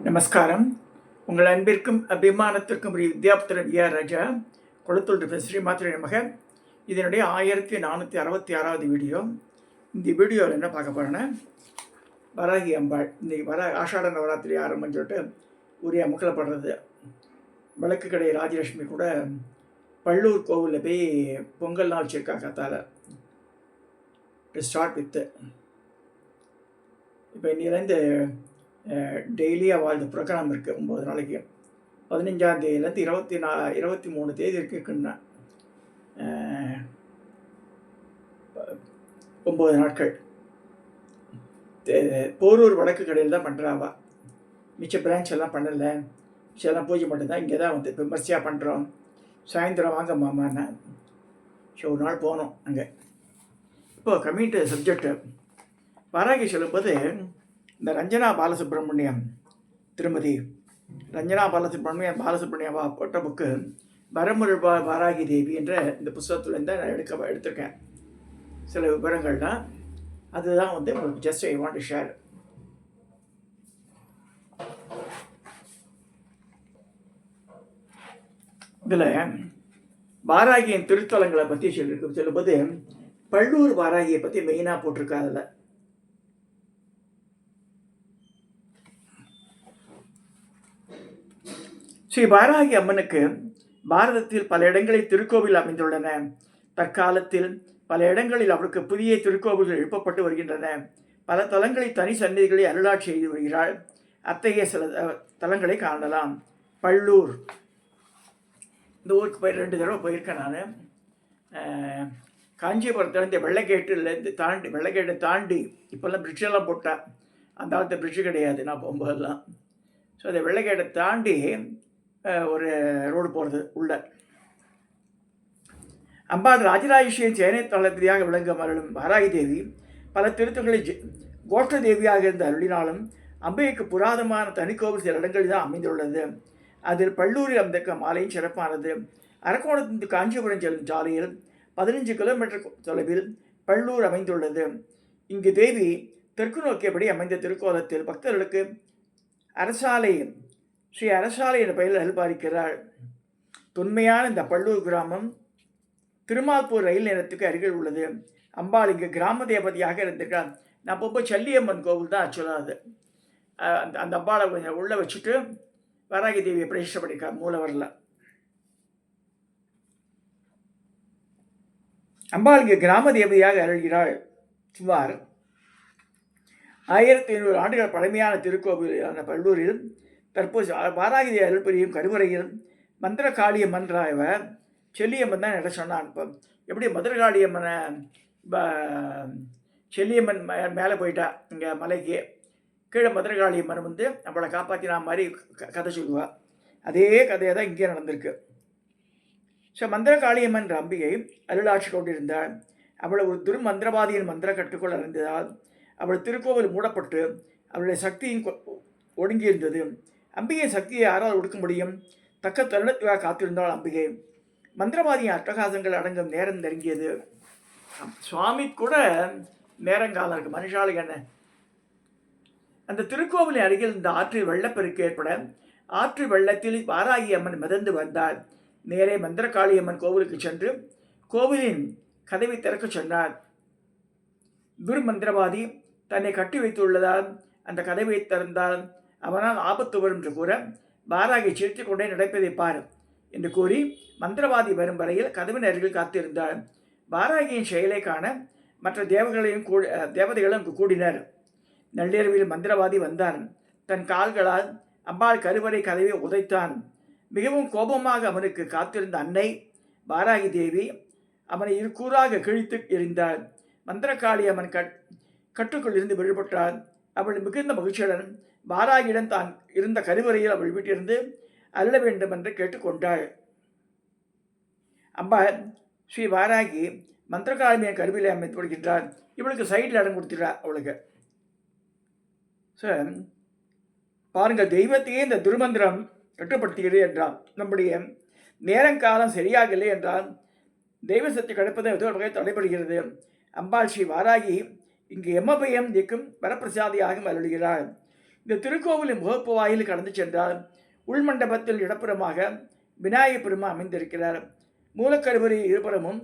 நமஸ்காரம். உங்கள் அன்பிற்கும் அபிமானத்திற்கும் வித்யாபுத்திரன் விஆர் ராஜா கொளத்தூர் ஸ்ரீ மாத்திரை நமக. இதனுடைய 1466வது வீடியோ. இந்த வீடியோவில் என்ன பார்க்க போகிறேன்னா, வராகி அம்பாள் இன்றைக்கி ஆஷாட நவராத்திரி ஆரம்பம்னு சொல்லிட்டு உரிய முக்கலப்படுறது. விளக்கு கடை ராஜலட்சுமி கூட பள்ளூர் கோவிலில் போய் பொங்கல்லாம் வச்சுருக்கா கத்தால். ஸ்டார்ட் வித்து இப்போ இன்னிலேருந்து டெய்லியாக வாழ்ந்த ப்ரோக்ராம் இருக்குது. 9 நாளைக்கு 15ஆம் தேதியிலேருந்து 23 தேதி இருக்குன்னா 9 நாட்கள் போரூர் வடக்கு கடையில் தான் பண்ணுறாவா. மிச்ச பிரான்ச் எல்லாம் பண்ணலை. மிச்செல்லாம் பூஜை மட்டும்தான். இங்கே தான் வந்து விமர்சையாக பண்ணுறோம். சாயந்தரம் வாங்க மாமாண்ணா. ஸோ ஒரு நாள் போனோம் அங்கே. இப்போது கம்மிங் டு சப்ஜெக்டு, வராகி சொல்லும்போது இந்த ரஞ்சனா பாலசுப்ரமணியம், திருமதி ரஞ்சனா பாலசுப்ரமணியம் போட்ட புக்கு வரமுறை வாராகி தேவி என்ற இந்த புத்தகத்துலேருந்து நான் எடுத்திருக்கேன் சில விவரங்கள்லாம். அதுதான் வந்து உங்களுக்கு just I want to share. இதில் வாராகியின் திருத்தலங்களை பற்றி சொல்லும்போது பள்ளூர் வாராகியை பற்றி மெயினாக போட்டிருக்கா. அதில் ஸ்ரீ வாராகி அம்மனுக்கு பாரதத்தில் பல இடங்களில் திருக்கோவில் அமைந்துள்ளன. தற்காலத்தில் பல இடங்களில் அவருக்கு புதிய திருக்கோவில்கள் எழுப்பப்பட்டு வருகின்றன. பல தலங்களில் தனி சந்நிதிகளை அருளாட்சி செய்து வருகிறாள். அத்தகைய சில தலங்களை காணலாம். பள்ளூர், இந்த ஊருக்கு 2 தடவை போயிருக்கேன் நான். காஞ்சிபுரத்துலேருந்து வெள்ளைக்கேட்டை தாண்டி இப்போல்லாம் பிரிட்ஜெல்லாம் போட்டா. அந்த காலத்து பிரிட்ஜு கிடையாது நான் போகும்போதெல்லாம். ஸோ அந்த வெள்ளைக்கேட்டை தாண்டி ஒரு ரோடு போகிறது உள்ள. அம்பாள் ராஜராஜேஸ்வரியின் சேனை தளபதியாக விளங்கும் அருளும் வாராகி தேவி பல திருத்தங்களில் கோஷ்ட தேவியாக இருந்த அருளினாலும் அம்பைக்கு புராதமான தனிக்கோவில் சில இடங்களில் தான் அமைந்துள்ளது. அதில் பள்ளூரில் அமைந்திருக்க மாலையும் சிறப்பானது. அரக்கோணத்திலிருந்து காஞ்சிபுரம் செல்லும் சாலையில் 15 கிலோமீட்டர் தொலைவில் பள்ளூர் அமைந்துள்ளது. இங்கு தேவி தெற்கு நோக்கியபடி அமைந்த திருக்கோலத்தில் பக்தர்களுக்கு அரசாலை, ஸ்ரீ அரசாலை என்ற பெயரில் அருள்பாலிக்கிறாள். தொன்மையான இந்த பள்ளூர் கிராமம் திருமால்பூர் ரயில் நிலையத்துக்கு அருகில் உள்ளது. அம்பாள் இங்கு கிராம தேவதையாக இருந்திருக்காள். நான் போகும்போது சல்லியம்மன் கோவில் தான் சொல்லாது. அந்த அம்பாளை கொஞ்சம் உள்ளே வச்சுட்டு வராகி தேவியை பிரதிஷ்டை பண்ணியிருக்காள் மூலவரில். அம்பாள் இங்கு கிராம தேவதையாக அருள்கிறாள். சுமார் 1500 ஆண்டுகள் பழமையான திருக்கோவிலான பள்ளூரில் தற்போது வாராகி தேவி அருள் புரியும் கருவறையில் மந்திர காளியம்மன் செல்லியம்மன் தான் இடம் சொன்னான். இப்போ எப்படி மதுரகாளியம்மனை செல்லியம்மன் மேலே போயிட்டா இங்கே மலைக்கு, கீழே மதுரகாளியம்மன் வந்து நம்மளை காப்பாற்றினா மாதிரி கதை சொல்லுவாள். அதே கதையை தான் இங்கே நடந்திருக்கு. ஸோ மந்திரகாளியம்மன் அம்பிகை அருளாட்சி கொண்டிருந்தாள். அவளை ஒரு துர்மந்திரவாதியின் மந்திர கட்டுக்குள் அறிந்ததால் அவள் திருக்கோவில் மூடப்பட்டு அவளுடைய சக்தியின் ஒடுங்கியிருந்தது. அம்பிகை சக்தியை யாரால் ஒடுக்க முடியும்? தக்க தருணத்துக்காக காத்திருந்தாள் அம்பிகை. மந்திரவாதியின் அட்டகாசங்கள் அடங்கும் நேரம் நெருங்கியது. சுவாமி கூட நேரங்காலம் இருக்குது, மனுஷாளுக்கு என்ன? அந்த திருக்கோவிலின் அருகில் இந்த ஆற்றில் வெள்ளப்பெருக்கு ஏற்பட ஆற்று வெள்ளத்தில் வாராகி அம்மன் மிதந்து வந்தாள். நேரே மந்திரகாளியம்மன் கோவிலுக்கு சென்று கோவிலின் கதவை திறக்க சொன்னார். துர்மந்திரவாதி தன்னை கட்டி வைத்துள்ளதால் அந்த கதவை திறந்தால் அவனால் ஆபத்து வரும் என்று கூற, வாராகி சிரித்து கொண்டே நடப்பதை பார் என்று கூறி மந்திரவாதி வரும் வரையில் கதவின் அருகில் காத்திருந்தார். வாராகியின் செயலை காண மற்ற தேவதைகளும் கூடினர். நள்ளிரவில் மந்திரவாதி வந்தான். தன் கால்களால் அம்பாள் கருவறை கதவை உதைத்தான். மிகவும் கோபமாக அவனுக்கு காத்திருந்த அன்னை வாராகி தேவி அவனை இருக்கூறாக கிழித்து எறிந்தாள். மந்திரகாளி அவன் கட்டுக்குள் இருந்து விடுபட்டாள். அவள் மிகுந்த மகிழ்ச்சியுடன் வாராகியிடம் தான் இருந்த கருவறையில் அவள் வீட்டிலிருந்து அருள வேண்டும் என்று கேட்டுக்கொண்டாள். அம்பாள் ஸ்ரீ வாராகி மந்திரகாளியின் கருவிலை அமைத்து விடுகின்றாள். இவளுக்கு சைடில் இடம் கொடுத்துட்டாள் அவளுக்கு. ஸோ பாருங்கள், தெய்வத்தையே இந்த துர்மந்திரம் கட்டுப்படுத்துகிறது என்றால், நம்முடைய நேரங்காலம் சரியாகவில்லை என்றால் தெய்வ சக்தி கிடைப்பதை வகை தடைபடுகிறது. அம்பாள் ஸ்ரீ வாராகி இங்கு எம்மபயம் நீக்கும் வரப்பிரசாதியாகவும் அருளுகிறாள். இந்த திருக்கோவிலின் முகப்பு வாயில் கடந்து சென்றால் உள்மண்டபத்தில் இடப்புறமாக விநாயகப் பெருமான் அமைந்திருக்கிறார். மூலக்கருவறை இருபுறமும்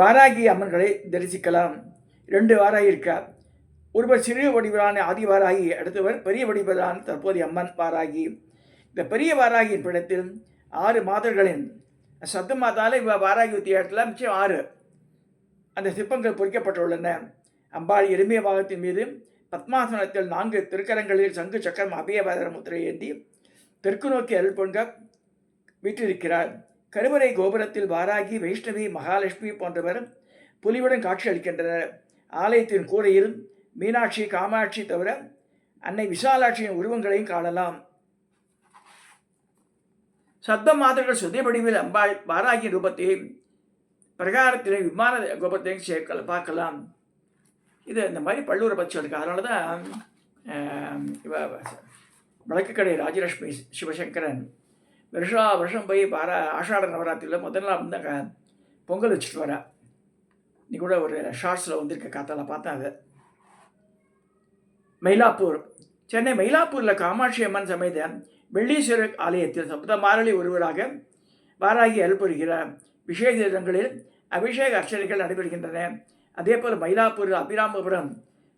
வாராகி அம்மன்களை தரிசிக்கலாம். 2 வாராகி இருக்கார். ஒருவர் சிறிய வடிவிலான ஆதி வாராகி, அடுத்தவர் பெரிய வடிவிலான தற்போதைய அம்மன் வாராகி. இந்த பெரிய வாராகியின் படத்தில் 6 மாதர்களின் சப்த மாதால வாராகி உத்தியாரத்தில் மிச்சம் 6 அந்த சிற்பங்கள் பொறிக்கப்பட்டுள்ளன. அம்பாள் எருமைய பாகத்தின் மீது பத்மாசனத்தில் 4 திருக்கரங்களில் சங்கு சக்கரம் அபயபாதர முத்திரை ஏந்தி தெற்கு நோக்கி அருள் பொங்க வீற்றிருக்கிறார். கருவறை கோபுரத்தில் வாராகி, வைஷ்ணவி, மகாலட்சுமி போன்றவர் புலிவுடன் காட்சி அளிக்கின்றனர். ஆலயத்தின் கூரையில் மீனாட்சி, காமாட்சி தவிர அன்னை விசாலாட்சியின் உருவங்களையும் காணலாம். சப்த மாதர்கள் சுதை வடிவில் அம்பாள் வாராகி ரூபத்தை பிரகாரத்திலே விமான கோபுரத்தையும் சேர்க்க பார்க்கலாம். இது இந்த மாதிரி பல்லூரை பற்றி இருக்கு. அதனால தான் வழக்கு கடை ராஜலட்சுமி சிவசங்கரன் வருஷம் போய் ஆஷாட நவராத்திரியில் முதல் நாள் வந்து பொங்கல் வச்சுட்டு வரேன். நீ கூட ஒரு ஷார்ட்ஸில் வந்திருக்க காத்தால பார்த்தேன். அது மயிலாப்பூர், சென்னை மயிலாப்பூரில் காமாட்சி அம்மன் சமேத வெள்ளீஸ்வரர் ஆலயத்தில் சப்த மாரளி ஒருவராக வாராகி அருள்புரிகிறார். விசேஷ தினங்களில் அபிஷேக அர்ச்சனைகள் நடைபெறுகின்றன. அதே போல் மயிலாப்பூரில் அபிராமபுரம்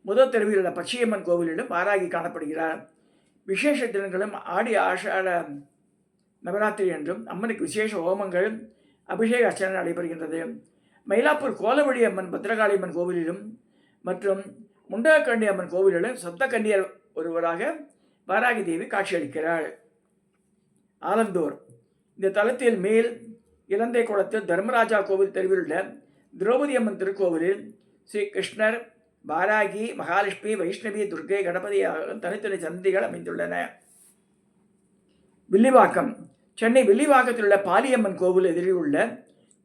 முதல் தெருவில் உள்ள பச்சையம்மன் கோவிலிலும் வாராகி காணப்படுகிறார். விசேஷ தினங்களும் ஆடி ஆஷாட நவராத்திரி என்றும் அம்மனுக்கு விசேஷ ஹோமங்கள் அபிஷேக அர்ச்சனை நடைபெறுகின்றது. மயிலாப்பூர் கோலவடி அம்மன், பத்ரகாளி அம்மன் கோவிலிலும் மற்றும் முண்டகக்கண்டி அம்மன் கோவிலிலும் சப்த கன்னியர் ஒருவராக வாராகி தேவி காட்சியளிக்கிறாள். ஆலந்தூர், இந்த தலத்தில் மேல் இலந்தை குளத்தில் தர்மராஜா கோவில் தெருவில் உள்ள திரௌபதி அம்மன் திருக்கோவிலில் ஸ்ரீ கிருஷ்ணர், வாராகி, மகாலட்சுமி, வைஷ்ணவி, துர்க்கை, கணபதி தனித்தனி சன்னதிகள் அமைந்துள்ளன. வில்லிவாக்கம், சென்னை வில்லிவாக்கத்தில் உள்ள பாலியம்மன் கோவில் எதிரில் உள்ள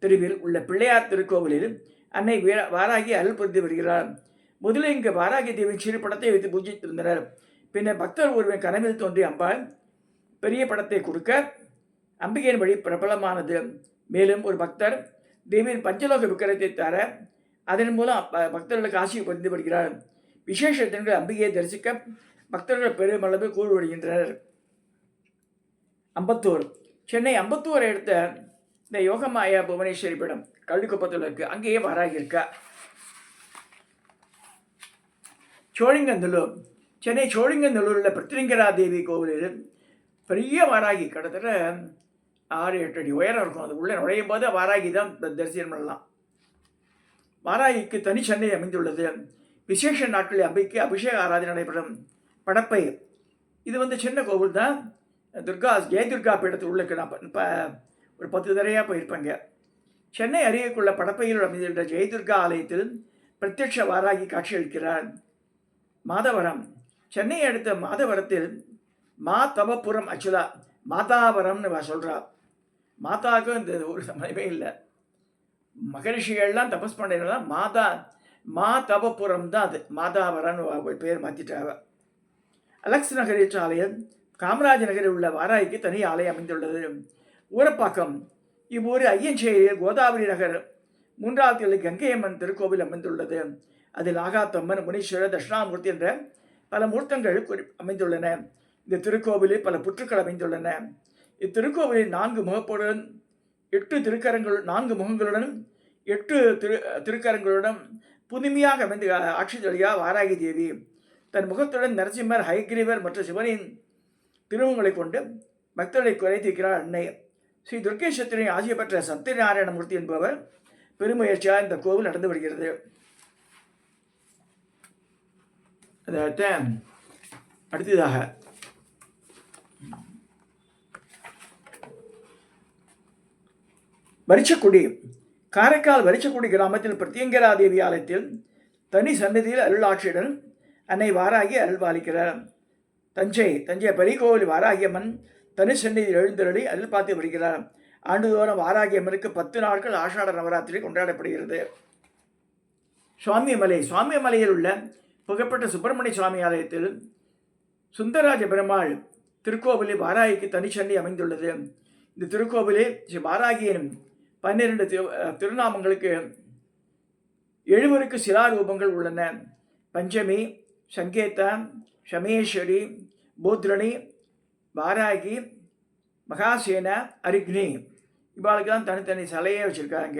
தெருவில் உள்ள பிள்ளையார் திருக்கோவிலில் அன்னை வாராகி அருள் புரிந்து வருகிறார். முதலில் இங்கு வாராகி தேவியின் சிறு படத்தை வைத்து பூஜித்திருந்தனர். பின்னர் பக்தர் ஒருவன் கனவில் தோன்றி அம்பாள் பெரிய படத்தை கொடுக்க அம்பிகையின் வழி பிரபலமானது. மேலும் ஒரு பக்தர் தேவியின் பஞ்சலோக விக்கிரத்தை தர அதன் மூலம் பக்தர்களுக்கு ஆட்சி புரிந்து வருகிறார். விசேஷ தினங்கள் அம்பிகையை தரிசிக்க பக்தர்கள் பெருமளவு கூறுவருகின்றனர். அம்பத்தூர், சென்னை அம்பத்தூரை எடுத்த இந்த யோகமாயா புவனேஸ்வரி பீடம் கள்ளிக்குப்பத்தில் இருக்கு. அங்கேயே வாராகி இருக்கா. சோழிங்கநல்லூர், சென்னை சோழிங்கநல்லூரில் உள்ள பிரத்யங்கரா தேவி கோவிலில் பெரிய வாராகி கிட்டத்தட்ட 6-8 அடி உயரம் இருக்கும். அது உள்ளே நுழையும் போது வாராகி தான் தரிசனம் பண்ணலாம். வாராகிக்கு தனி சென்னை அமைந்துள்ளது. விசேஷ நாட்களில் அம்பிக்கு அபிஷேக ஆராதனை நடைபெறும். படப்பை, இது சின்ன கோவில் தான். துர்கா ஜெயதுர்கா பீடத்தில் உள்ள இப்போ ஒரு 10 தடவையாக போயிருப்பாங்க. சென்னை அருகேக்குள்ள படப்பையில் அமைந்துள்ள ஜெயதுர்கா ஆலயத்தில் பிரத்யட்ச வாராகி காட்சியளிக்கிறார். மாதவரம், சென்னை அடுத்த மாதவரத்தில் தவபுரம், ஆக்சுவலாக மாதாவரம்னு சொல்கிறா. மாதாவுக்கும் இந்த ஒரு சமயமே இல்லை. மகரிஷிகள்லாம் தபஸ் பண்ணுறதுலாம் தவபுரம் தான். அது மாதாவரம்னு பேர் மாற்றிட்டாங்க. அலெக்ஸ் நகரில் ஆலயம், காமராஜ் நகரில் உள்ள வாராகிக்கு தனி ஆலயம் அமைந்துள்ளது. ஊரப்பாக்கம், இவ்வூர் ஐயஞ்சேரியில் கோதாவரி நகர் 3வது தெருவில் கங்கையம்மன் திருக்கோவில் அமைந்துள்ளது. அதில் ஆகாத்தம்மன், முனீஸ்வரர், தட்சிணாமூர்த்தி என்ற பல மூர்த்தங்கள் அமைந்துள்ளன. இந்த திருக்கோவிலில் பல புற்றுக்கள் அமைந்துள்ளன. இத்திருக்கோவிலில் 4 முகப்புடன் 8 முகங்களுடன் 8 திருக்கரங்களுடன் புதுமையாக அமைந்து ஆட்சி தொழிலாக வாராகி தேவி தன் முகத்துடன் நரசிம்மர், ஹைகிரீவர் மற்றும் சிவனின் திருமுகங்களை கொண்டு பக்தர்களை குறைத்திருக்கிறார் அன்னை. ஸ்ரீ துர்கேஸ்வரரின் ஆசிய பெற்ற சத்யநாராயணமூர்த்தி என்பவர் பெருமுயற்சியாக இந்த கோவில் நடந்து வருகிறது. அடுத்ததாக வரிச்சக்குடி, காரைக்கால் வரிச்சக்குடி கிராமத்தில் பிரத்யங்கரா தேவி ஆலயத்தில் தனி சன்னதியில் அருளாட்சியுடன் அன்னை வாராகி அருள்பாலிக்கிறார். தஞ்சை பெரிய கோவில் வாராகியம்மன் தனி சன்னதியில் எழுந்தருளி அருள் பார்த்து வருகிறார். ஆண்டுதோறும் வாராகியம்மனுக்கு 10 நாட்கள் ஆஷாட நவராத்திரி கொண்டாடப்படுகிறது. சுவாமிமலையில் உள்ள புகழ்பெற்ற சுப்பிரமணிய சுவாமி ஆலயத்தில் சுந்தரராஜ பெருமாள் திருக்கோவிலில் வாராகிக்கு தனிச்சன்னி அமைந்துள்ளது. இந்த திருக்கோவிலில் ஸ்ரீ வாராகியின் 12 திருநாமங்களுக்கு 7 சிலாரூபங்கள் உள்ளன. பஞ்சமி, சங்கேதா, சமேஸ்வரி, போத்ரணி, வாராகி, மகாசேனா, அரிக்னி இவாளுக்கு தான் தனித்தனி சிலையே வச்சுருக்காங்க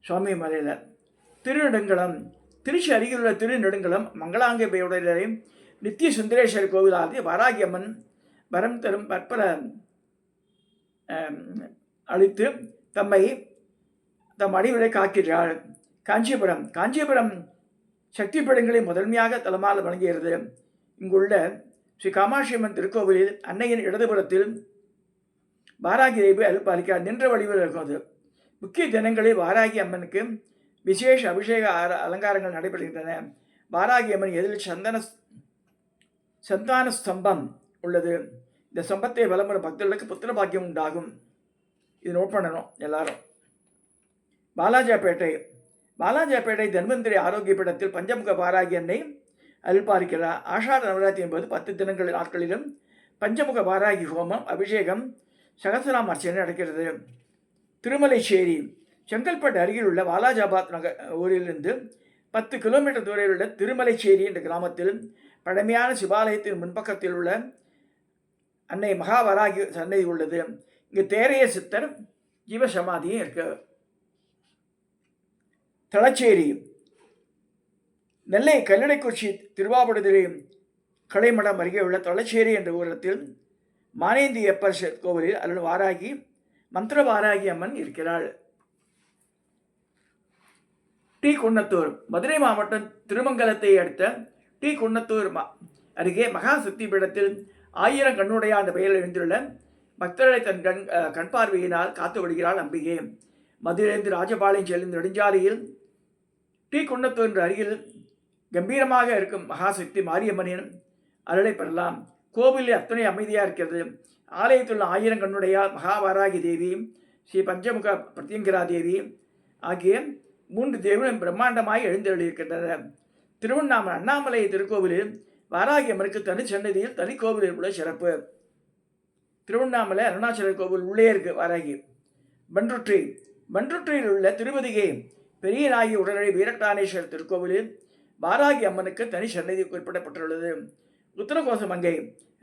சுவாமி மலையில். திருநெடுங்கலம், திருச்சி அருகில் உள்ள திருநெடுங்கலம் மங்களாங்கியுடைய நித்திய சுந்தரேஸ்வரர் கோவிலானது வாராகி அம்மன் வரம் தரும் பற்பல அளித்து தம் அடிவரை காக்கிறாள். காஞ்சிபுரம், காஞ்சிபுரம் சக்தி பீடங்களை முதன்மையாக தலமாக வழங்குகிறது. இங்குள்ள ஸ்ரீ காமாட்சி அம்மன் திருக்கோவிலில் அன்னையின் இடதுபுறத்தில் வாராகி தேவி அருள்பாலிக்க நின்ற வடிவில் இருக்கிறது. முக்கிய தினங்களில் வாராகி அம்மனுக்கு விசேஷ அபிஷேக அலங்காரங்கள் நடைபெறுகின்றன. வாராகி அம்மன் எதிரில் சந்தான ஸ்தம்பம் உள்ளது. இந்த ஸ்தம்பத்தை வலம்புற பக்தர்களுக்கு புத்திர பாக்கியம் உண்டாகும். இது நோட் பண்ணணும் எல்லாரும். பாலாஜாப்பேட்டை, பாலாஜாப்பேட்டை தன்வந்திரி ஆரோக்கிய பீடத்தில் பஞ்சமுக வாராகி அன்னை அருள்பாலிக்கிறார். ஆஷாட நவராத்திரி என்பது 10 தினங்கள் நாட்களிலும் பஞ்சமுக வாராகி ஹோமம், அபிஷேகம், சகசராம் அர்ச்சனை நடக்கிறது. திருமலைச்சேரி, செங்கல்பட்டு அருகில் உள்ள வாலாஜாபாத் ஊரிலிருந்து 10 கிலோமீட்டர் தூரம் உள்ள திருமலைச்சேரி என்ற கிராமத்தில் பழமையான சிவாலயத்தின் முன்பக்கத்தில் உள்ள அன்னை மகாவராகி சன்னதி உள்ளது. இங்கு தேரைய சித்தர் ஜீவசமாதியும் இருக்கு. தளச்சேரி, நெல்லை கல்லடைக்குறிச்சி திருவாவடுதுறை கலைமடம் அருகே உள்ள தளச்சேரி என்ற ஊரத்தில் மானேந்தியப்பர் கோவிலில் அருள் வாராகி மந்திர வாராகி அம்மன் இருக்கிறாள். டி குன்னத்தூர், மதுரை மாவட்டம் திருமங்கலத்தை அடுத்த டி குன்னத்தூர் அருகே மகா சக்தி பீடத்தில் 1000 கண்ணுடைய அந்த பெயரில் எழுந்துள்ள பக்தர்களை தன் கண் பார்வையினால் காத்து விடுகிறாள் அம்பிகை. மதுரையிலிருந்து ராஜபாளையம் செல்லும் நெடுஞ்சாலையில் டி குன்னத்தூர் என்ற அருகில் கம்பீரமாக இருக்கும் மகாசக்தி மாரியம்மனின் அருளை பெறலாம். கோவிலில் அத்தனை அமைதியாக இருக்கிறது. ஆலயத்தில் 1000 கண்ணுடைய மகாவாராகி தேவி, ஸ்ரீ பஞ்சமுக பிரத்யங்கிரா தேவி ஆகிய 3 தேவர்களும் பிரம்மாண்டமாய் எழுந்தருளியிருக்கின்றன. திருவண்ணாமலை அண்ணாமலை திருக்கோவிலில் வாராகி அம்மனுக்கு தனிச்சன்னதியில் தனி கோவிலில் உள்ள சிறப்பு. திருவண்ணாமலை அருணாச்சலர் கோவில் உள்ளே இருக்கு வாராகி. பன்ருட்டி, பன்ருட்டியில் உள்ள திருவதிகை பெரியநாயகி உடனடி வீரட்டானேஸ்வரர் திருக்கோவிலில் வாராகி அம்மனுக்கு தனி சன்னதி குறிப்பிடப்பட்டுள்ளது. உத்தரகோசமங்கை,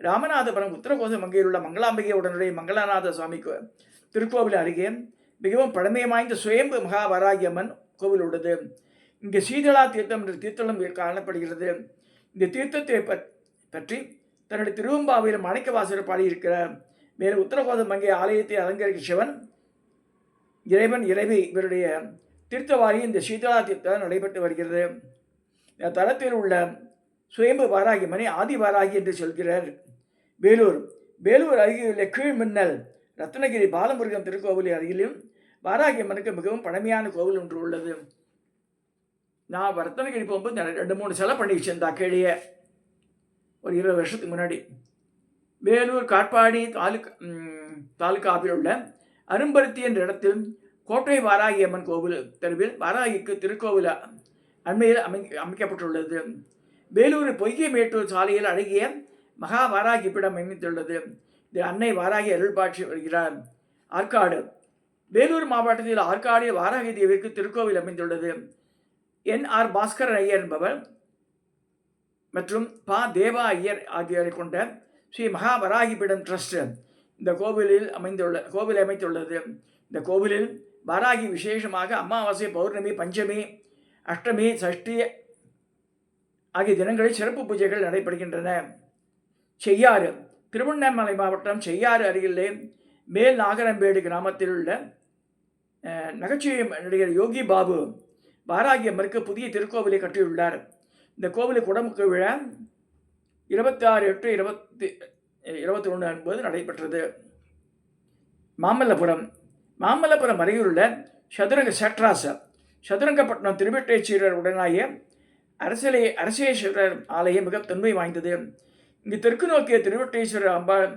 ராமநாதபுரம் உத்தரகோசமங்கையில் உள்ள மங்களாம்பிகை உடனுடைய மங்களாநாத சுவாமி திருக்கோவில் அருகே மிகவும் பழமை வாய்ந்த சுயம்பு மகாவராகி அம்மன் கோவில் உள்ளது. இங்கு சீதளா தீர்த்தம் என்ற தீர்த்தம் காணப்படுகிறது. இந்த தீர்த்தத்தை பற்றி தன்னுடைய திருவம்பாவையில் மாணிக்கவாசகர் பாடியிருக்கிறார். மேலும் உத்தரகோசமங்கை ஆலயத்தை அலங்கரிக்கும் சிவன், இறைவன், இறைவி இவருடைய தீர்த்தவாரி இந்த சீதளா தீர்த்தம் நடைபெற்று வருகிறது. இந்த தலத்தில் உள்ள சுயம்பு வாராகி மணி ஆதி வாராகி என்று சொல்கிறார். வேலூர், வேலூர் அருகிலுள்ள கீழ்மின்னல் ரத்னகிரி பாலமுருகன் திருக்கோவில் அருகிலும் வாராகி அம்மனுக்கு மிகவும் பழமையான கோவில் ஒன்று உள்ளது. நான் ரத்னகிரி போகும்போது 2-3 சிலை பண்ணி வச்சிருந்தா கீழே ஒரு 20 வருஷத்துக்கு முன்னாடி. வேலூர் காட்பாடி தாலுகாவில் உள்ள அரும்பருத்தி என்ற இடத்தில் கோட்டை வாராகி அம்மன் கோவில் தெருவில் வாராகிக்கு திருக்கோவில் அண்மையில் அமைக்கப்பட்டுள்ளது. வேலூர் பொய்கை மேட்டூர் சாலையில் அழகிய மகா வாராகி பீடம் அமைந்துள்ளது. இது அன்னை வாராகி அருள்பாட்சி வருகிறார். ஆற்காடு, வேலூர் மாவட்டத்தில் ஆற்காடில் வாராகி தேவிக்கு திருக்கோவில் அமைந்துள்ளது. NR பாஸ்கர் ஐயர் என்பவர் மற்றும் தேவா ஐயர் ஆகியோரை கொண்ட ஸ்ரீ மகாவராகி பீடம் ட்ரஸ்ட் இந்த கோவில் அமைத்துள்ளது. இந்த கோவிலில் வாராகி விசேஷமாக அமாவாசை, பௌர்ணமி, பஞ்சமி, அஷ்டமி, சஷ்டி ஆகிய தினங்களில் சிறப்பு பூஜைகள் நடைபெறுகின்றன. செய்யாறு, திருவண்ணாமலை மாவட்டம் செய்யாறு அருகிலே மேல் நாகரம்பேடு கிராமத்தில் உள்ள நகைச்சுவை நடிகர் யோகி பாபு வாராகி அம்மனுக்கு புதிய திருக்கோவிலை கட்டியுள்ளார். இந்த கோவிலுக்கு குடமுக்கு விழா 26/8/2021 என்பது நடைபெற்றது. மாமல்லபுரம், மாமல்லபுரம் அருகிலுள்ள சதுரங்கப்பட்டினம் திருவெட்டேஸ்வரர் உடனாய அரசேஸ்வரர் ஆலயம் மிக தொன்மை வாய்ந்தது. இங்கு தெற்கு நோக்கிய திருவெட்டேஸ்வரர் அம்பாள்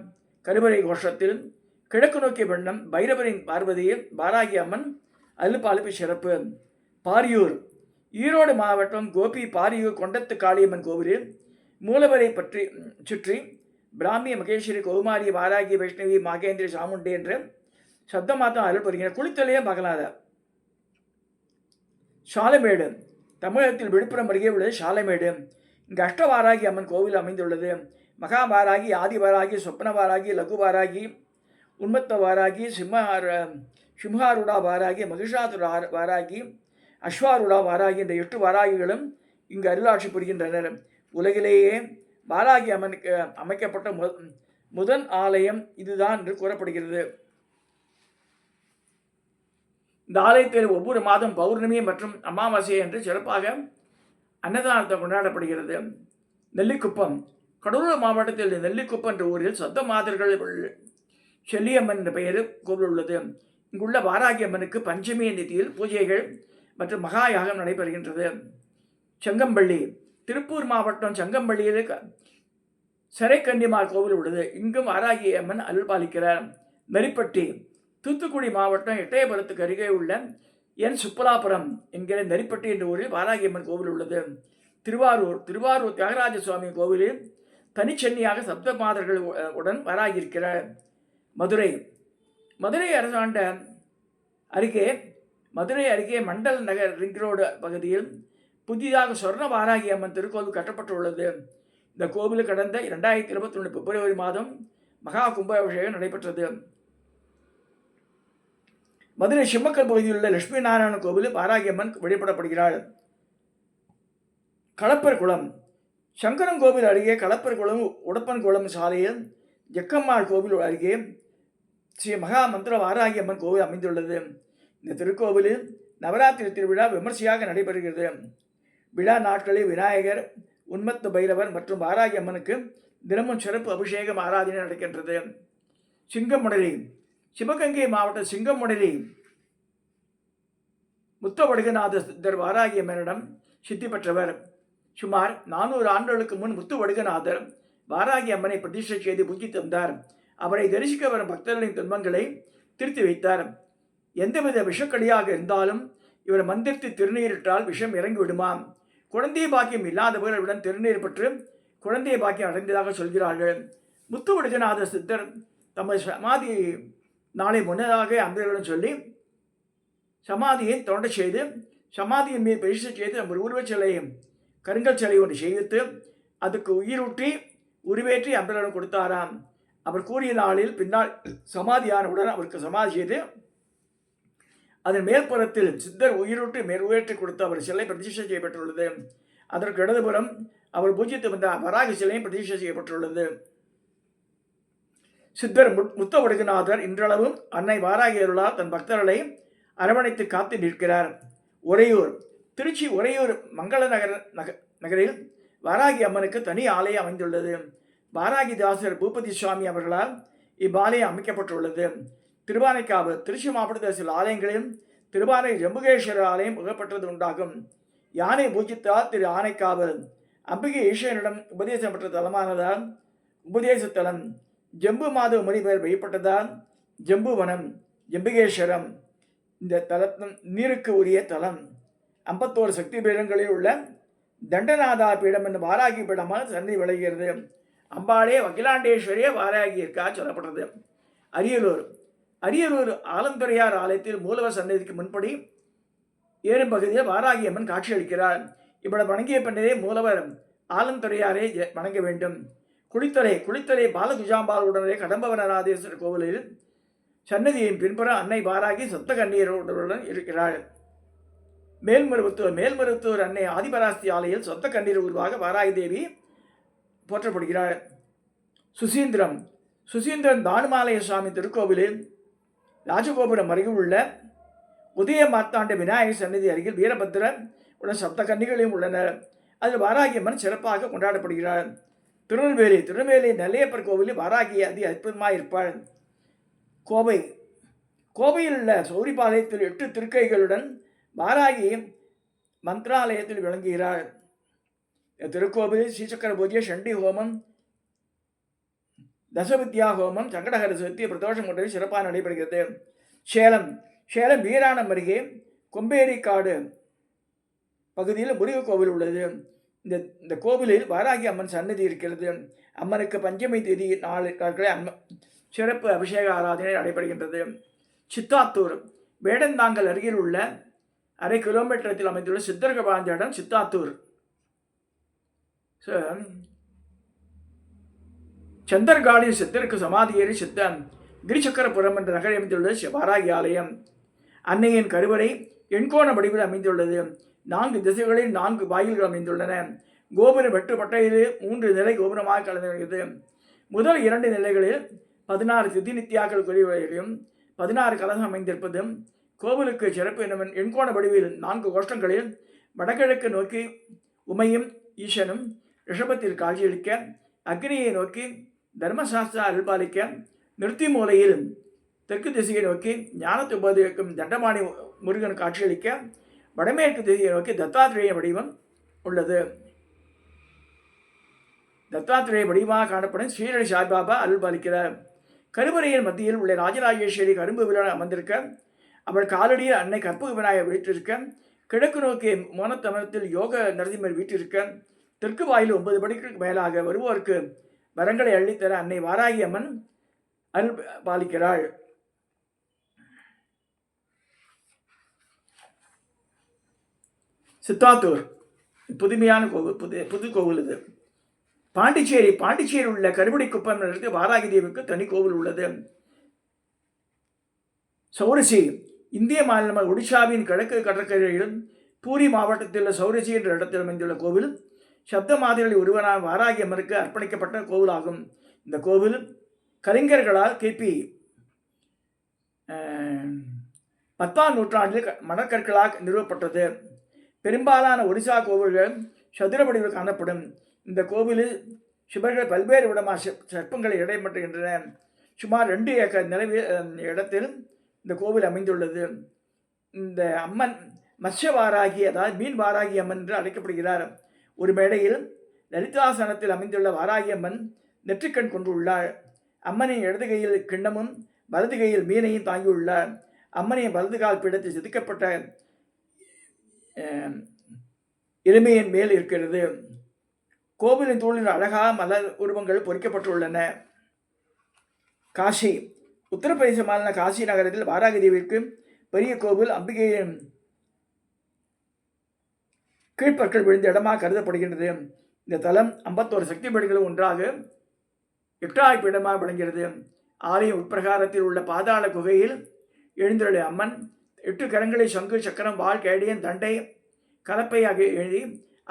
கருவறை கோஷத்தில் கிழக்கு நோக்கிய வண்ணம் பைரவரின் பார்வதியில் வாராகி அம்மன் அருள்பாலிப்பு சிறப்பு. பாரியூர், ஈரோடு மாவட்டம் கோபி பாரியூர் கொண்டத்து காளியம்மன் கோவிலில் மூலவரை சுற்றி பிராமி, மகேஸ்வரி, கௌமாரி, வாராகி, வைஷ்ணவி, மாகேந்திரி, சாமுண்டி என்ற சப்தமாத்தான் அருள் புரிகிற குளித்தலையே மகளாத சாலமேடு தமிழகத்தில் விழுப்புரம் அருகே உள்ளது சாலமேடு. இங்கு அஷ்டவாராகி அம்மன் கோவில் அமைந்துள்ளது. மகாவாராகி, ஆதிவாராகி, சொப்னவாராகி, லகுவாராகி, உன்மத்த வாராகி, சிம்ஹாருடா வாராகி, மகிஷாசுர வாராகி, அஸ்வாருடா வாராகி என்ற 8 வாராகிகளும் இங்கு அருளாட்சி புரிகின்றனர். உலகிலேயே வாராகி அம்மனுக்கு அமைக்கப்பட்ட முதல் ஆலயம் இதுதான் என்று கூறப்படுகிறது. இந்த ஆலயத்தில் ஒவ்வொரு மாதம் பௌர்ணமி மற்றும் அமாவாசை என்று சிறப்பாக அன்னதானத்தை கொண்டாடப்படுகிறது. நெல்லிக்குப்பம் கடலூர் மாவட்டத்தில் நெல்லிக்குப்பம் என்ற ஊரில் சொந்த மாதர்கள் செல்லியம்மன் என்ற பெயர் கோவில் உள்ளது. இங்குள்ள வாராகி அம்மனுக்கு பஞ்சமி திதியில் பூஜைகள் மற்றும் மகா யாகம் நடைபெறுகின்றது. செங்கம்பள்ளி திருப்பூர் மாவட்டம் செங்கம்பள்ளியில் சரைக்கன்னிமார் கோவில் உள்ளது. இங்கும் வாராகி அம்மன் அருள் பாலிக்கிறார். நெறிப்பட்டி தூத்துக்குடி மாவட்டம் எட்டயபுரத்துக்கு அருகே உள்ள சுப்பலாபுரம் என்கிற நெறிப்பட்டி என்ற ஊரில் வாராகி அம்மன் கோவில் உள்ளது. திருவாரூர் தியாகராஜ சுவாமி கோவிலில் தனிச்சென்னியாக சப்த மாதர்கள் உடன் வாராகி இருக்கிறார். மதுரை அரசாண்ட மதுரை அருகே மண்டல் நகர் ரிங் ரோடு பகுதியில் புதிதாக சொர்ண வாராகி அம்மன் திருக்கோவில் கட்டப்பட்டுள்ளது. இந்த கோவில் கடந்த 2021 பிப்ரவரி மாதம் மகா கும்பாபிஷேகம் நடைபெற்றது. மதுரை சிம்மக்கல் பகுதியில் உள்ள லட்சுமி நாராயண கோவில் வாராகி அம்மன் வழிபடப்படுகிறாள். களப்பர் குளம் சங்கரன் கோவில் அருகே களப்பர் குளம் உடப்பன் குளம் சாலையில் ஜக்கம்மாள் கோவில் அருகே ஸ்ரீ மகா மந்திர வாராகி அம்மன் கோவில் அமைந்துள்ளது. இந்த திருக்கோவிலில் நவராத்திரி திருவிழா விமர்சையாக நடைபெறுகிறது. விழா நாட்களில் விநாயகர், உன்மத்த பைரவர் மற்றும் வாராகி அம்மனுக்கு தினமும் சிறப்பு அபிஷேகம் ஆராதனை நடக்கின்றது. சிங்கமுடலி சிவகங்கை மாவட்ட சிங்கமுடலி முத்துவடுகநாத சித்தர் வாராகி அம்மனிடம் சித்தி பெற்றவர். சுமார் 400 ஆண்டுகளுக்கு முன் முத்துவடுகநாதர் வாராகி அம்மனை பிரதிஷ்டை செய்து பூஜித்து வந்தார். அவரை தரிசிக்க வரும் பக்தர்களின் துன்பங்களை திருத்தி வைத்தார். எந்தவித விஷக்கடியாக இருந்தாலும் இவர் மந்திரித்து திருநீரிட்டால் விஷம் இறங்கி விடுமாம். குழந்தை பாக்கியம் இல்லாதவர்களிடம் திருநீர் பெற்று குழந்தை பாக்கியம் அடைந்ததாக சொல்கிறார்கள். முத்துவடுகநாத சித்தர் தமது சமாதி நாளை முன்னதாக அன்பர்களுடன் சொல்லி சமாதியை தோண்ட செய்து சமாதியின் மீது பிரதிஷ்டை செய்து நம்ம உருவச் சிலையும் கருங்கல் சிலை ஒன்று செய்வித்து அதுக்கு உயிரூற்றி உருவேற்றி அன்பர்களிடம் கொடுத்தாராம். அவர் கூறிய நாளில் பின்னால் சமாதியானவுடன் அவருக்கு சமாதி செய்து அதன் மேற்புறத்தில் சித்தர் உயிரூற்றி மேற்வேற்றி கொடுத்து அவர் சிலை பிரதிஷ்டை செய்யப்பட்டுள்ளது. அதற்கு இடதுபுறம் அவர் பூஜித்து வந்த வராகி சிலையும் பிரதிஷ்டை செய்யப்பட்டுள்ளது. சித்தர் முத்தவடுகநாதர் இன்றளவும் அன்னை வாராகி அருளால் தன் பக்தர்களை அரவணைத்து காத்து நிற்கிறார். உறையூர் திருச்சி உறையூர் மங்கள நகரில் வாராகி அம்மனுக்கு தனி ஆலயம் அமைந்துள்ளது. வாராகிதாசர் பூபதி சுவாமி அவர்களால் இவ்வாலயம் அமைக்கப்பட்டுள்ளது. திருவானைக்காவு திருச்சி மாவட்டத்தில் சில ஆலயங்களிலும் திருவானை ஜம்புகேஸ்வரர் ஆலயம் புகழ்பெற்றது உண்டாகும். யானை பூஜித்தால் திரு ஆனைக்காவல் அம்பிகை ஈஸ்வரனிடம் உபதேசம் பெற்ற தலமானதால் உபதேச தலம். ஜம்பு மாதவ முனிவர் வழிபட்டதால் ஜம்புவனம் ஜம்புகேஸ்வரம் இந்த தலத்தின் நீருக்கு உரிய தலம். 51 சக்தி பீடங்களில் உள்ள தண்டநாதா பீடம் என்னும் வாராகி பீடமாக சன்னதி விளங்குகிறது. அம்பாளே அகிலாண்டேஸ்வரியே வாராகியிருக்கா சொல்லப்பட்டது. அரியலூர் ஆலந்துறையார் ஆலயத்தில் மூலவர் சன்னதிக்கு முன்படி ஏறும் பகுதியில் வாராகி அம்மன் காட்சியளிக்கிறார். இவ்வளவு வணங்கிய பின்னரே மூலவர் ஆலந்துறையாரை வணங்க வேண்டும். குளித்தலை பாலகுஜாம்பாளுடனே கடம்பவனநாதேஸ்வரர் கோவிலில் சன்னதியின் பின்புற அன்னை வாராகி சொத்த கண்ணீருடன் இருக்கிறாள். மேல்மருவத்தூர் அன்னை ஆதிபராஸ்தி ஆலையில் சொத்த கண்ணீர் உருவாக வாராகி தேவி போற்றப்படுகிறாள். சுசீந்திரன் தானுமாலய சுவாமி திருக்கோவிலில் ராஜகோபுரம் அருகில் உள்ள உதய மார்த்தாண்ட விநாயகர் சன்னதி அருகில் வீரபத்திரர் உடன் சப்த கன்னிகளையும் உள்ளனர். அதில் வாராகி அம்மன் சிறப்பாக கொண்டாடப்படுகிறார். திருநெல்வேலி நெல்லையப்பர் கோவிலில் வாராகி அதி அற்புதமாக இருப்பாள். கோவையில் உள்ள சௌரிபாளையத்தில் 8 திருக்கைகளுடன் வாராகி மந்திராலயத்தில் விளங்குகிறார். திருக்கோவிலில் ஸ்ரீசக்கர பூஜை, சண்டி ஹோமம், தசவித்யா ஹோமம், சங்கடஹர சதுர்த்தி, பிரதோஷம் போன்றவை சிறப்பாக நடைபெறுகிறது. சேலம் வீராணம் அருகே கொம்பேரிக்காடு பகுதியில் முருகன் கோவில் உள்ளது. இந்த கோவிலில் வாராகி அம்மன் சன்னதி இருக்கிறது. அம்மனுக்கு பஞ்சமி தேதி 4 நாட்களில் சிறப்பு அபிஷேக ஆராதனை நடைபெறுகின்றது. சித்தாத்தூர் வேடந்தாங்கல் அருகில் உள்ள அரை கிலோமீட்டரத்தில் அமைந்துள்ள சித்தர்கள் வாழ்ந்த இடம் சித்தாத்தூர். சந்தர்காடியில் சித்தருக்கு சமாதியேறி சித்தன் கிரிசக்கரபுரம் என்ற நகரில் அமைந்துள்ளது வாராகி ஆலயம். அன்னையின் கருவறை எண்கோண வடிவில் அமைந்துள்ளது. 4 திசைகளில் 4 வாயில்கள் அமைந்துள்ளன. கோபுரம் வெட்டுப்பட்டையில் 3 நிலை கோபுரமாக கலந்துள்ளது. முதல் 2 நிலைகளில் 16 திதி நித்தியாக்கள் குறிவைகளையும் 16 கலசம் அமைந்திருப்பதும் கோவிலுக்கு சிறப்பு. எண்கோண வடிவில் 4 கோஷ்டங்களில் வடகிழக்கு நோக்கி உமையும் ஈசனும் ரிஷபத்தில் காட்சியளிக்க, அக்னியை நோக்கி தர்மசாஸ்திர அருள்பாலிக்க, நிறுத்தி மூலையில் தெற்கு திசையை நோக்கி ஞானத்தை உபதேசிக்கும் தண்டமாணி முருகன் காட்சியளிக்க, வடமேற்கு திசையை நோக்கி தத்தாத்திரேய வடிவம் உள்ளது. தத்தாத்திரேய வடிவமாக காணப்படும் ஸ்ரீரடி சாய்பாபா அருள்பாலிக்கிறார். கருவறையின் மத்தியில் உள்ள ராஜராஜேஸ்வரி கரும்பு விழா அமர்ந்திருக்க, அவள் காலடியில் அன்னை கற்பக விநாயகர் வீற்றிருக்க, கிழக்கு நோக்கிய மோனத்தமரத்தில் யோக நரசிம்மர் வீற்றிருக்க, தெற்கு வாயில் 9 படிக்கு மேலாக வருவோருக்கு வரங்களை அள்ளித்தர அன்னை வாராகி அம்மன் அருள் பாலிக்கிறாள். சித்தாத்தூர் புதுமையான கோவில், புது கோவில் இது. பாண்டிச்சேரி உள்ள கருவடி குப்பம் வாராகி தேவிக்கு தனி கோவில் உள்ளது. சௌரசி இந்திய மாநிலம் ஒடிஷாவின் கிழக்கு கடற்கரையிலும் பூரி மாவட்டத்தில் உள்ள சௌரசி என்ற இடத்தில் அமைந்துள்ள கோவில் சப்த மாதிரிகளில் ஒருவரான வாராகி அம்மனுக்கு அர்ப்பணிக்கப்பட்ட கோவிலாகும். இந்த கோவில் கலைஞர்களால் கிபி 10ஆம் நூற்றாண்டில் மணற்கற்களால் நிறுவப்பட்டது. பெரும்பாலான ஒடிசா கோவில்கள் சதுர வடிவில் காணப்படும். இந்த கோவிலில் சிவர்கள் பல்வேறு விதமான சிற்பங்களை இடைமற்றுகின்றன. சுமார் 2 ஏக்கர் நிலவு இடத்தில் இந்த கோவில் அமைந்துள்ளது. இந்த அம்மன் மத்ஸ்ய வாராகி, அதாவது மீன் வாராகி அம்மன் என்று அழைக்கப்படுகிறார். ஒரு மேடையில் லலிதாசனத்தில் அமைந்துள்ள வாராகி அம்மன் நெற்றிக்கண் கொண்டுள்ளார். அம்மனின் இடது கையில் கிண்ணமும் வலது கையில் மீனையும் தாங்கியுள்ளார். அம்மனின் வலது கால் பீடத்தில் செதுக்கப்பட்ட எருமையின் மேல் இருக்கிறது. கோவிலின் தூளில் அழகாக மலர் உருவங்கள் பொறிக்கப்பட்டுள்ளன. காசி உத்தரப்பிரதேச மாநில காசி நகரத்தில் வாராகி தேவிக்கு பெரிய கோவில் அம்பிகையின் கீழ்ப்பற்கள் விழுந்த இடமாக கருதப்படுகின்றது. இந்த தலம் 51 சக்தி பீடங்களும் ஒன்றாக 8ஆவது பீடமாக விளங்குகிறது. ஆலய உட்பிரகாரத்தில் உள்ள பாதாள குகையில் எழுந்துள்ள அம்மன் 8 கரங்களை சங்கு, சக்கரம், வாள், கேடியன், தண்டை, கலப்பை ஆகிய எழுதி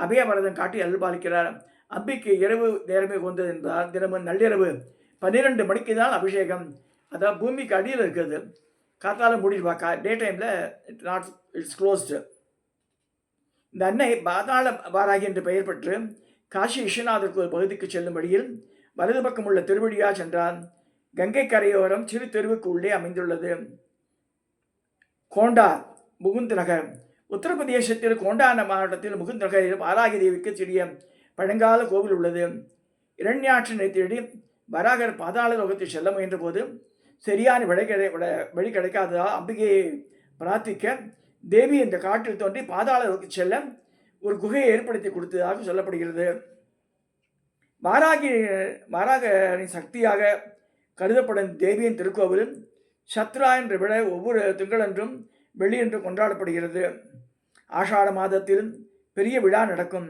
அபயவரதம் காட்டி அருள்பாலிக்கிறார். அம்பிக்கு இரவு நேரமே கொண்டது என்பதால் தினமும் நள்ளிரவு 12 மணிக்கு தான் அபிஷேகம். அதாவது பூமிக்கு அடியில் இருக்கிறது. காத்தால மூடிடுவா. டே டைமில் இட்ஸ் க்ளோஸ்டு. இந்த அன்னை பாதாள வாராகி என்று பெயர் பெற்று காசி விஸ்வநாதர் கோவில் பகுதிக்கு செல்லும் வழியில் வலது பக்கம் உள்ள திருவழியாக சென்றார். கங்கை கரையோரம் சிறு தெருவுக்கு உள்ளே அமைந்துள்ளது. கோண்டா முகுந்த் நகர் உத்தரப்பிரதேசத்தில் கோண்டா மாவட்டத்தில் முகுந்த் நகரில் வாராகி தேவிக்கு சிறிய பழங்கால கோவில் உள்ளது. இரண்யாட்சனை தேடி வராகர் பாதாள லோகத்தில் செல்ல முயன்ற போது சரியான வழி கிடைக்காததால் அம்பிகையை பிரார்த்திக்க தேவி இந்த காட்டில் தோன்றி பாதாள லோகத்தில் செல்ல ஒரு குகையை ஏற்படுத்தி கொடுத்ததாக சொல்லப்படுகிறது. வாராகரின் சக்தியாக கருதப்படும் தேவியின் திருக்கோவில் சத்ரா என்ற விட ஒவ்வொரு திங்களன்றும் வெள்ளியன்று கொண்டாடப்படுகிறது. ஆஷாட மாதத்தில் பெரிய விழா நடக்கும்.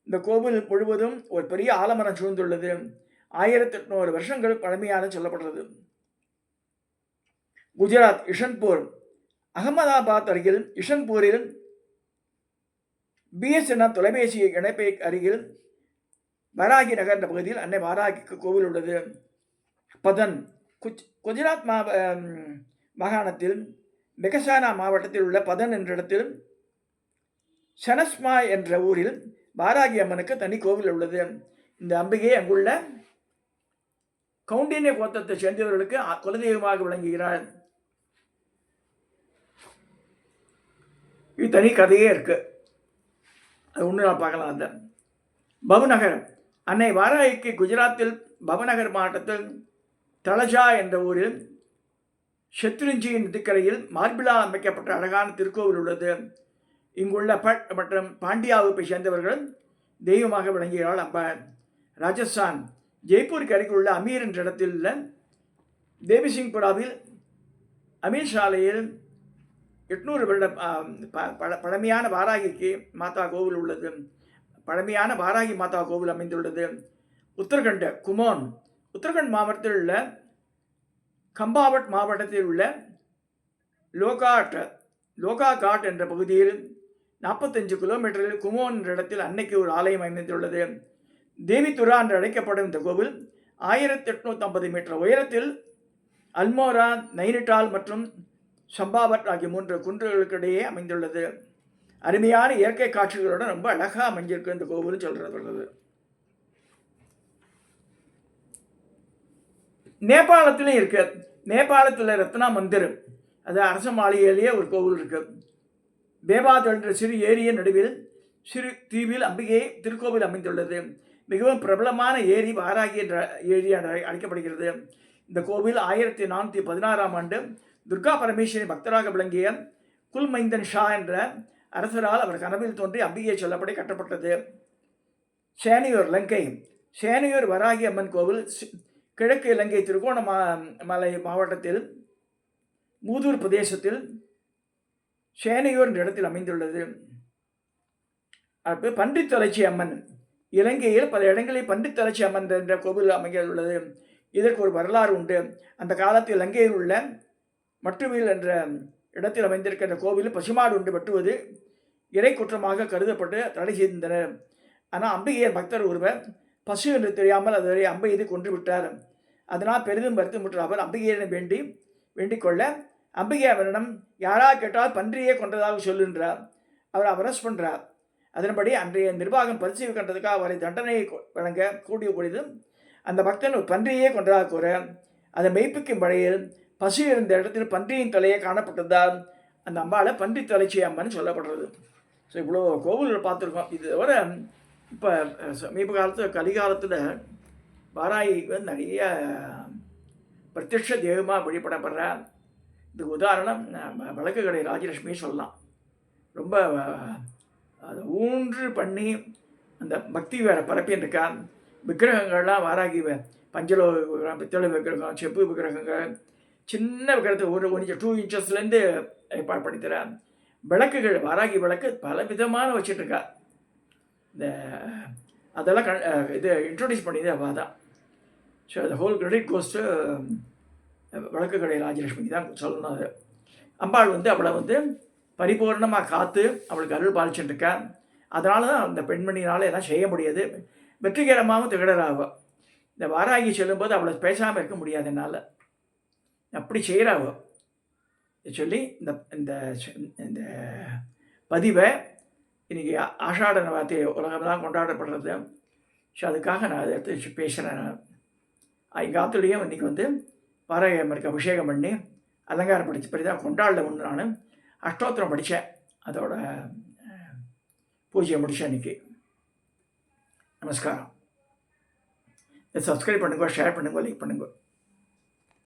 இந்த கோவில் முழுவதும் ஒரு பெரிய ஆலமரம் சூழ்ந்துள்ளது. 1800 வருஷங்கள் பழமையான சொல்லப்படுறது. குஜராத் இஷன்பூர் அகமதாபாத் அருகில் இஷன்பூரில் பிஎஸ்என்எல் தொலைபேசி இணைப்பை அருகில் வாராகி நகர் என்ற பகுதியில் அன்னை வாராகிக்கு கோவில் உள்ளது. பதன் குஜராத் மாகாணத்தில் மெகசானா மாவட்டத்தில் உள்ள பதன் என்ற இடத்தில் சனஸ்மா என்ற ஊரில் வாராகி அம்மனுக்கு தனி கோவில் உள்ளது. இந்த அம்பிகை அங்குள்ள கவுண்டினிய கோத்திரத்தை சேர்ந்தவர்களுக்கு குலதெய்வமாக விளங்குகிறார். இது தனி கதையே இருக்கு. அது ஒன்று நான் பார்க்கலாம். அந்த பவநகர் அன்னை வாராகிக்கு குஜராத்தில் பவநகர் மாவட்டத்தில் தலஜா என்ற ஊரில் ஷத்ருஞ்சியின் நதிக்கரையில் மார்பிளால் அமைக்கப்பட்ட அழகான திருக்கோவில் உள்ளது. இங்குள்ள பட் மற்றும் பாண்டியா வகுப்பை சேர்ந்தவர்கள் தெய்வமாக விளங்குகிறாள் அம்பாள். ராஜஸ்தான் ஜெய்ப்பூருக்கு அருகில் உள்ள அமீர் என்ற இடத்தில் உள்ள தேவிசிங்புராவில் அமீர் சாலையில் 800 வருட பழமையான வாராகிக்கு மாதா கோவில் உள்ளது. பழமையான வாராகி மாதா கோவில் அமைந்துள்ளது. உத்தரகண்ட் குமோன் உத்தரகண்ட் மாவட்டத்தில் உள்ள கம்பாவட் மாவட்டத்தில் உள்ள லோகா காட் என்ற பகுதியில் 45 கிலோமீட்டரில் குமோன் என்ற இடத்தில் அன்னைக்கு ஒரு ஆலயம் அமைந்துள்ளது. தேவித்துரா என்று அழைக்கப்படும் இந்த கோவில் 1850 மீட்டர் உயரத்தில் அல்மோரா, நைனிட்டால் மற்றும் சம்பாவட் ஆகிய 3 குன்றுகளுக்கிடையே அமைந்துள்ளது. அருமையான இயற்கை காட்சிகளுடன் ரொம்ப அழகாக அமைஞ்சிருக்கு இந்த கோவில் சொல்றது. நேபாளத்திலும் இருக்கு. நேபாளத்தில் ரத்னா மந்திர், அது அரச மாளிகையிலேயே ஒரு கோவில் இருக்கு. பேபாத் என்ற சிறு ஏரியின் நடுவில் சிறு தீவில் அம்பிகை திருக்கோவில் அமைந்துள்ளது. மிகவும் பிரபலமான ஏரி வாராகி என்ற ஏரி என அழைக்கப்படுகிறது. இந்த கோவில் 1416ஆம் ஆண்டு துர்கா பரமேஸ்வரி பக்தராக விளங்கிய குல்மைந்தன் ஷா என்ற அரசரால் அவர் கனவில் தோன்றி அம்பிகை சொல்லப்படி கட்டப்பட்டது. சேனையூர் வராகி அம்மன் கோவில் கிழக்கு இலங்கை திருகோணமலை மாவட்டத்தில் மூதூர் பிரதேசத்தில் சேனையூர் என்ற இடத்தில் அமைந்துள்ளது. அடுத்து பன்றித்தலைச்சி அம்மன், இலங்கையில் பல இடங்களில் பன்றித்தலைச்சி அம்மன் என்ற கோவில் அமைந்துள்ளது. இதற்கு ஒரு வரலாறு உண்டு. அந்த காலத்தில் இலங்கையில் உள்ள மட்டுவில் என்ற இடத்தில் அமைந்திருக்கின்ற கோவில் பசுமாடு உண்டு வெட்டுவது இறை குற்றமாக கருதப்பட்டு தடை செய்திருந்தனர். ஆனால் அம்பிகையர் பக்தர் ஒருவர் பசு என்று தெரியாமல் அதுவரை அம்பை எய்து கொன்று விட்டார். அதனால் பெரிதும் வருத்தமுற்ற அவர் அம்பிகையிடம் வேண்டிக் கொள்ள அம்பிகை அவரிடம் யாரா கேட்டால் பன்றியே கொன்றதாக சொல்லுன்றார். அவர் அரெஸ்ட் பண்ணுறார். அதன்படி அன்றைய நிர்வாகம் பரிசீலனை கண்டதுக்காக அவரை தண்டனை வழங்க கூடிய பொழுது அந்த பக்தன் ஒரு பன்றியே கொன்றதாக கூற அதை மெய்ப்பிக்கும் வழியில் பசு இருந்த இடத்தில் பன்றியின் தலையை காணப்பட்டதால் அந்த அம்பாவை பன்றி தலைச்சி அம்மன் சொல்லப்படுறது. ஸோ இவ்வளோ கோவில்கள் பார்த்துருக்கோம். இது தவிர இப்போ சமீப காலத்தில் கலிகாலத்தில் வாராகி நிறைய பிரத்யட்ச தெய்வமாக வழிபடப்படுற. இதுக்கு உதாரணம் வழக்கு கடை ராஜலட்சுமி சொல்லலாம். ரொம்ப அதை ஊன்று பண்ணி அந்த பக்தி வேற பரப்பின்னு இருக்கா. விக்கிரகங்கள்லாம் வாராகி பஞ்சலோ விக்கிரகம், பித்தளை விக்கிரகம், செப்பு விக்கிரகங்கள், சின்ன விக்கிரகத்தை ஒரு 2 இன்ச்சஸ்லேருந்து ஏற்பாடு பண்ணித்தரான். விளக்குகள் வாராகி விளக்கு பல விதமான வச்சுட்ருக்கா. இந்த அதெல்லாம் இது இன்ட்ரொடியூஸ் பண்ணியது அவள் தான். So the whole credit goes to வழக்கு கடை ராஜலட்சுமிக்கு தான் சொல்லணும். அது அம்பாள் அவளை பரிபூர்ணமாக காத்து அவளுக்கு அருள் பாலிச்சுட்டுருக்கா. அதனால தான் அந்த பெண்மணினால் எல்லாம் செய்ய முடியாது. வெற்றிகரமாகவும் திகழறாவோ. இந்த வாராகி சொல்லும்போது அவளை பேசாமல் இருக்க முடியாது என்னால். அப்படி செய்கிறாவோ சொல்லி இந்த இந்த இந்த பதிவை இன்றைக்கி ஆஷாட நவராத்திரி உலகம்லாம் கொண்டாடப்படுறது. ஸோ அதுக்காக நான் அதை எடுத்து பேசுகிறேன். எங்கள் ஆத்துலேயும் இன்றைக்கி வாராகி அம்மனுக்கு அபிஷேகம் பண்ணி அலங்காரம் படி தான் கொண்டாடல ஒன்று. நான் அஷ்டோத்திரம் படித்தேன். அதோட பூஜையை முடித்தேன் இன்றைக்கி. நமஸ்காரம். இதை சப்ஸ்கிரைப் பண்ணுங்க, ஷேர் பண்ணுங்க, லைக் பண்ணுங்க.